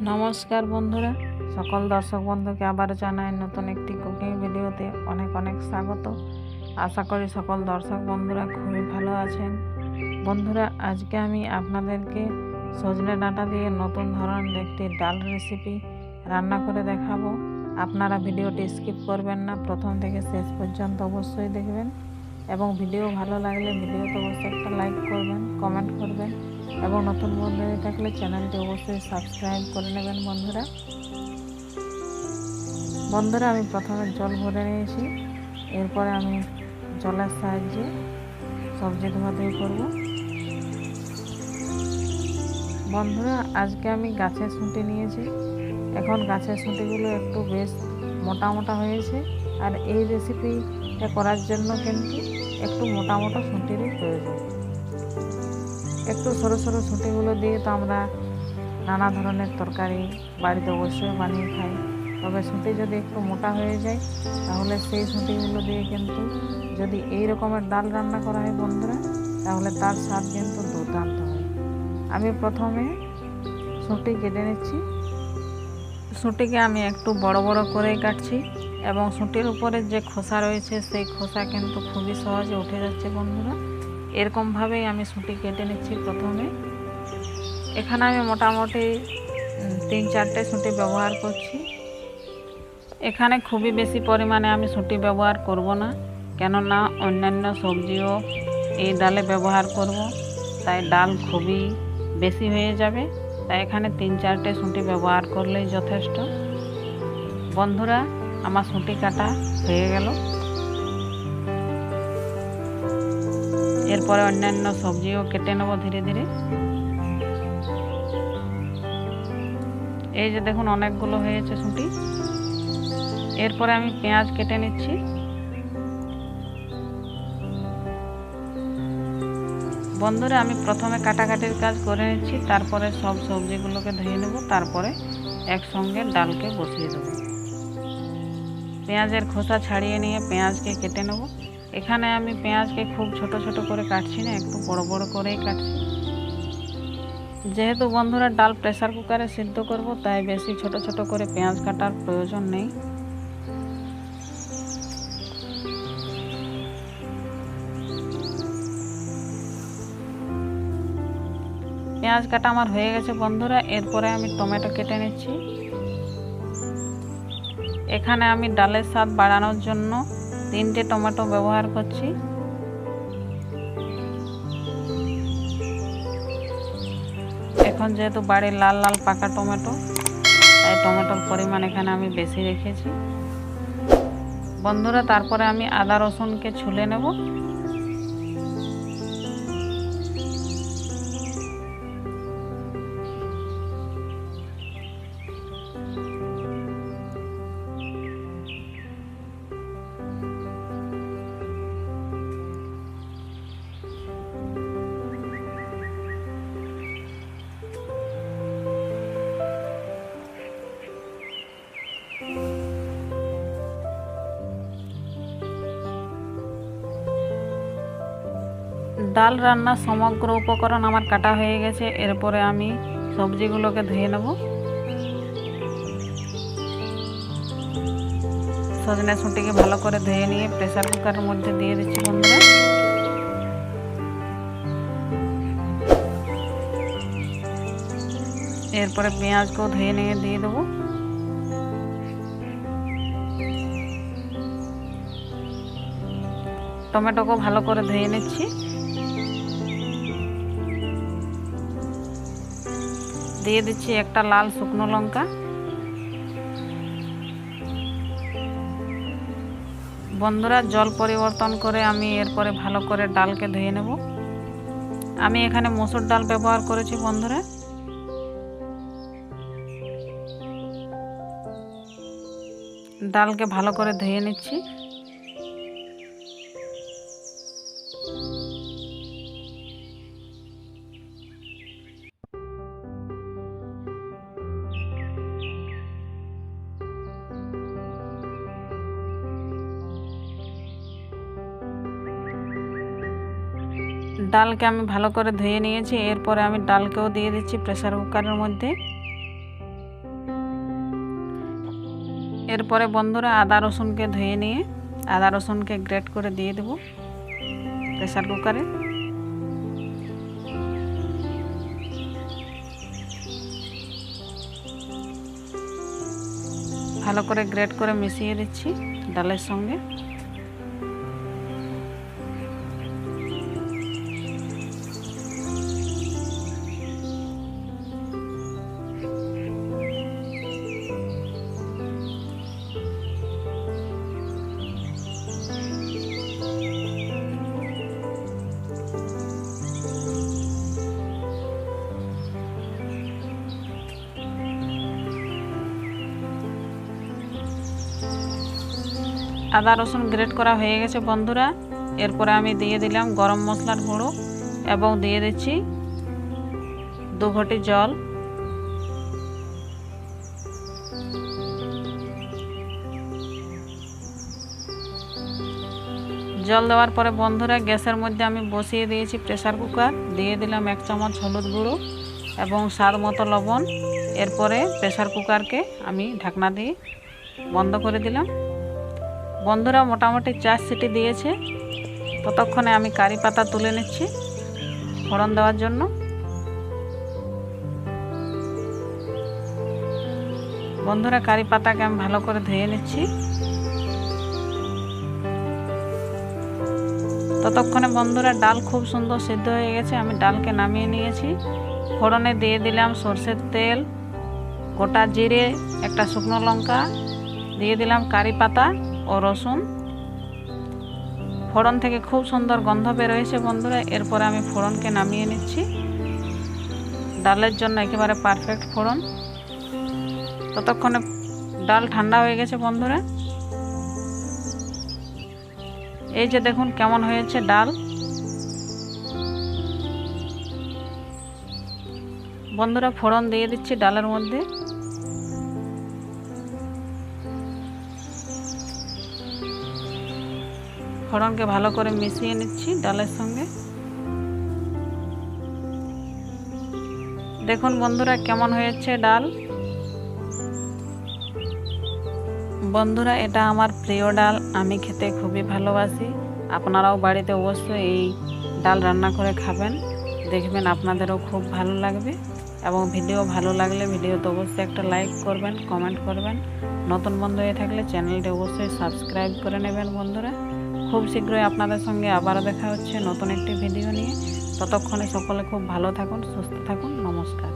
নমস্কার বন্ধুরা, সকল দর্শক বন্ধুকে আবার জানাই নতুন একটি কুকিং ভিডিওতে অনেক অনেক স্বাগত। আশা করি সকল দর্শক বন্ধুরা খুবই ভালো আছেন। বন্ধুরা, আজকে আমি আপনাদেরকে সজনে ডাঁটা দিয়ে নতুন ধরনের একটি ডাল রেসিপি রান্না করে দেখাবো। আপনারা ভিডিওটি স্কিপ করবেন না, প্রথম থেকে শেষ পর্যন্ত অবশ্যই দেখবেন এবং ভিডিও ভালো লাগলে ভিডিওতে অবশ্যই একটা লাইক করবেন, কমেন্ট করবেন এবং নতুন বন্ধু হয়ে থাকলে চ্যানেলটি অবশ্যই সাবস্ক্রাইব করে নেবেন। বন্ধুরা আমি প্রথমে জল ভরে নিয়েছি, এরপরে আমি জলের সাহায্যে সবজি ধোয়াধুয়ি করব। বন্ধুরা, আজকে আমি গাছের শুঁটি নিয়েছি। এখন গাছের শুঁটিগুলো একটু বেশ মোটা মোটা হয়েছে, আর এই রেসিপিটা করার জন্য কিন্তু একটু মোটা মোটা শুঁটিরই প্রয়োজন। একটু সরু সরু শুঁটিগুলো দিয়ে তো আমরা নানা ধরনের তরকারি বাড়িতে অবশ্যই বানিয়ে খাই, তবে শুঁটি যদি একটু মোটা হয়ে যায় তাহলে সেই শুঁটিগুলো দিয়ে কিন্তু যদি এই রকমের ডাল রান্না করা হয় বন্ধুরা, তাহলে তার স্বাদ কিন্তু দুর্দান্ত হয়। আমি প্রথমে শুঁটি কেটে নিচ্ছি। শুঁটিকে আমি একটু বড় বড় করেই কাটছি এবং শুঁটির উপরে যে খোসা রয়েছে সেই খোসা কিন্তু খুবই সহজে উঠে যাচ্ছে বন্ধুরা। এরকমভাবেই আমি শুঁটি কেটে নিচ্ছি। প্রথমে এখানে আমি মোটামুটি 3-4টে শুঁটি ব্যবহার করছি। এখানে খুবই বেশি পরিমাণে আমি শুঁটি ব্যবহার করব না, কেননা অন্যান্য সবজিও এই ডালে ব্যবহার করব, তাই ডাল খুবই বেশি হয়ে যাবে। তাই এখানে 3-4টে শুঁটি ব্যবহার করলেই যথেষ্ট। বন্ধুরা, আমার শুঁটি কাটা হয়ে গেল। এরপরে অন্যান্য সবজিও কেটে নেব ধীরে ধীরে। এই যে দেখুন অনেকগুলো হয়েছে শুঁটি। এরপরে আমি পেঁয়াজ কেটে নিচ্ছি। বন্ধুরা, আমি প্রথমে কাটাকাটির কাজ করে নিচ্ছি, তারপরে সব সবজিগুলোকে ধুয়ে নেব, তারপরে একসঙ্গে ডালকে বসিয়ে দেব। পেঁয়াজের খোসা ছাড়িয়ে নিয়ে পেঁয়াজকে কেটে নেব। এখানে আমি পেঁয়াজকে খুব ছোট ছোট করে কাটছি না, একটু বড় বড় করেই কাটছি। যেহেতু বন্ধুরা ডাল প্রেসার কুকারে সিদ্ধ করব, তাই বেশি ছোট ছোট করে পেঁয়াজ কাটার প্রয়োজন নেই। পেঁয়াজ কাটা আমার হয়ে গেছে বন্ধুরা। এরপরে আমি টমেটো কেটে নিচ্ছি। এখানে আমি ডালের স্বাদ বাড়ানোর জন্য 3টে টমেটো ব্যবহার করছি। এখন যেহেতু বাড়ির লাল লাল পাকা টমেটো, তাই টমেটোর পরিমাণ এখানে আমি বেশি রেখেছি। বন্ধুরা, তারপরে আমি আদা রসুনকে ছুলে নেব। ডাল রান্নার সমগ্র উপকরণ আমার কাটা হয়ে গেছে। এরপরে আমি সবজিগুলোকে ধুয়ে নেব। সজনে শুঁটিকে ভালো করে ধুয়ে নিয়ে প্রেসার কুকারের মধ্যে দিয়ে দিচ্ছি বন্ধুরা। এরপরে পেঁয়াজকেও ধুয়ে নিয়ে দিয়ে দেবো। টমেটোকেও ভালো করে ধুয়ে নিচ্ছি। দিয়ে দিচ্ছি একটা লাল শুকনো লঙ্কা। বন্ধুরা, জল পরিবর্তন করে আমি এরপরে ভালো করে ডালকে ধুয়ে নেব। আমি এখানে মসুর ডাল ব্যবহার করেছি বন্ধুরা। ডালকে ভালো করে ধুয়ে নিচ্ছি। ডালকে আমি ভালো করে ধুয়ে নিয়েছি। এরপরে আমি ডালকেও দিয়ে দিচ্ছি প্রেসার কুকারের মধ্যে। এরপরে বন্ধুরা আদা রসুনকে ধুয়ে নিয়ে আদা রসুনকে গ্রেট করে দিয়ে দেব প্রেসার কুকারে। ভালো করে গ্রেট করে মিশিয়ে দিচ্ছি ডালের সঙ্গে। আদা রসুন গ্রেট করা হয়ে গেছে বন্ধুরা। এরপরে আমি দিয়ে দিলাম গরম মশলার গুঁড়ো এবং দিয়ে দিচ্ছি 2 ঘটি জল। জল দেওয়ার পরে বন্ধুরা গ্যাসের মধ্যে আমি বসিয়ে দিয়েছি প্রেসার কুকার। দিয়ে দিলাম 1 চামচ হলুদ গুঁড়ো এবং স্বাদ মতো লবণ। এরপরে প্রেসার কুকারকে আমি ঢাকনা দিয়ে বন্ধ করে দিলাম। বন্ধুরা মোটামুটি 4 সিটি দিয়েছে। ততক্ষণে আমি কারি পাতা তুলে নিচ্ছি ফোড়ন দেওয়ার জন্য। বন্ধুরা কারি পাতাকে আমি ভালো করে ধুয়ে নিচ্ছি। ততক্ষণে বন্ধুরা ডাল খুব সুন্দর সিদ্ধ হয়ে গেছে। আমি ডালকে নামিয়ে নিয়েছি। ফোড়নে দিয়ে দিলাম সরষের তেল, গোটা জিরে, একটা শুকনো লঙ্কা, দিয়ে দিলাম কারি পাতা ও রসুন। ফোড়ন থেকে খুব সুন্দর গন্ধ বেরোয়েছে বন্ধুরা। এরপরে আমি ফোড়নকে নামিয়ে নিচ্ছি। ডালের জন্য একেবারে পারফেক্ট ফোড়ন। ততক্ষণে ডাল ঠান্ডা হয়ে গেছে বন্ধুরা। এই যে দেখুন কেমন হয়েছে ডাল। বন্ধুরা ফোড়ন দিয়ে দিচ্ছি ডালের মধ্যে। ফোড়নকে ভালো করে মিশিয়ে নিচ্ছি ডালের সঙ্গে। দেখুন বন্ধুরা কেমন হয়েছে ডাল। বন্ধুরা এটা আমার প্রিয় ডাল, আমি খেতে খুবই ভালোবাসি। আপনারাও বাড়িতে অবশ্যই এই ডাল রান্না করে খাবেন, দেখবেন আপনাদেরও খুব ভালো লাগবে। এবং ভিডিও ভালো লাগলে ভিডিওতে অবশ্যই একটা লাইক করবেন, কমেন্ট করবেন। নতুন বন্ধু হয়ে থাকলে চ্যানেলটি অবশ্যই সাবস্ক্রাইব করে নেবেন বন্ধুরা। খুব শীঘ্রই আপনাদের সঙ্গে আবারও দেখা হচ্ছে নতুন একটি ভিডিও নিয়ে। ততক্ষণে সকলে খুব ভালো থাকুন, সুস্থ থাকুন। নমস্কার।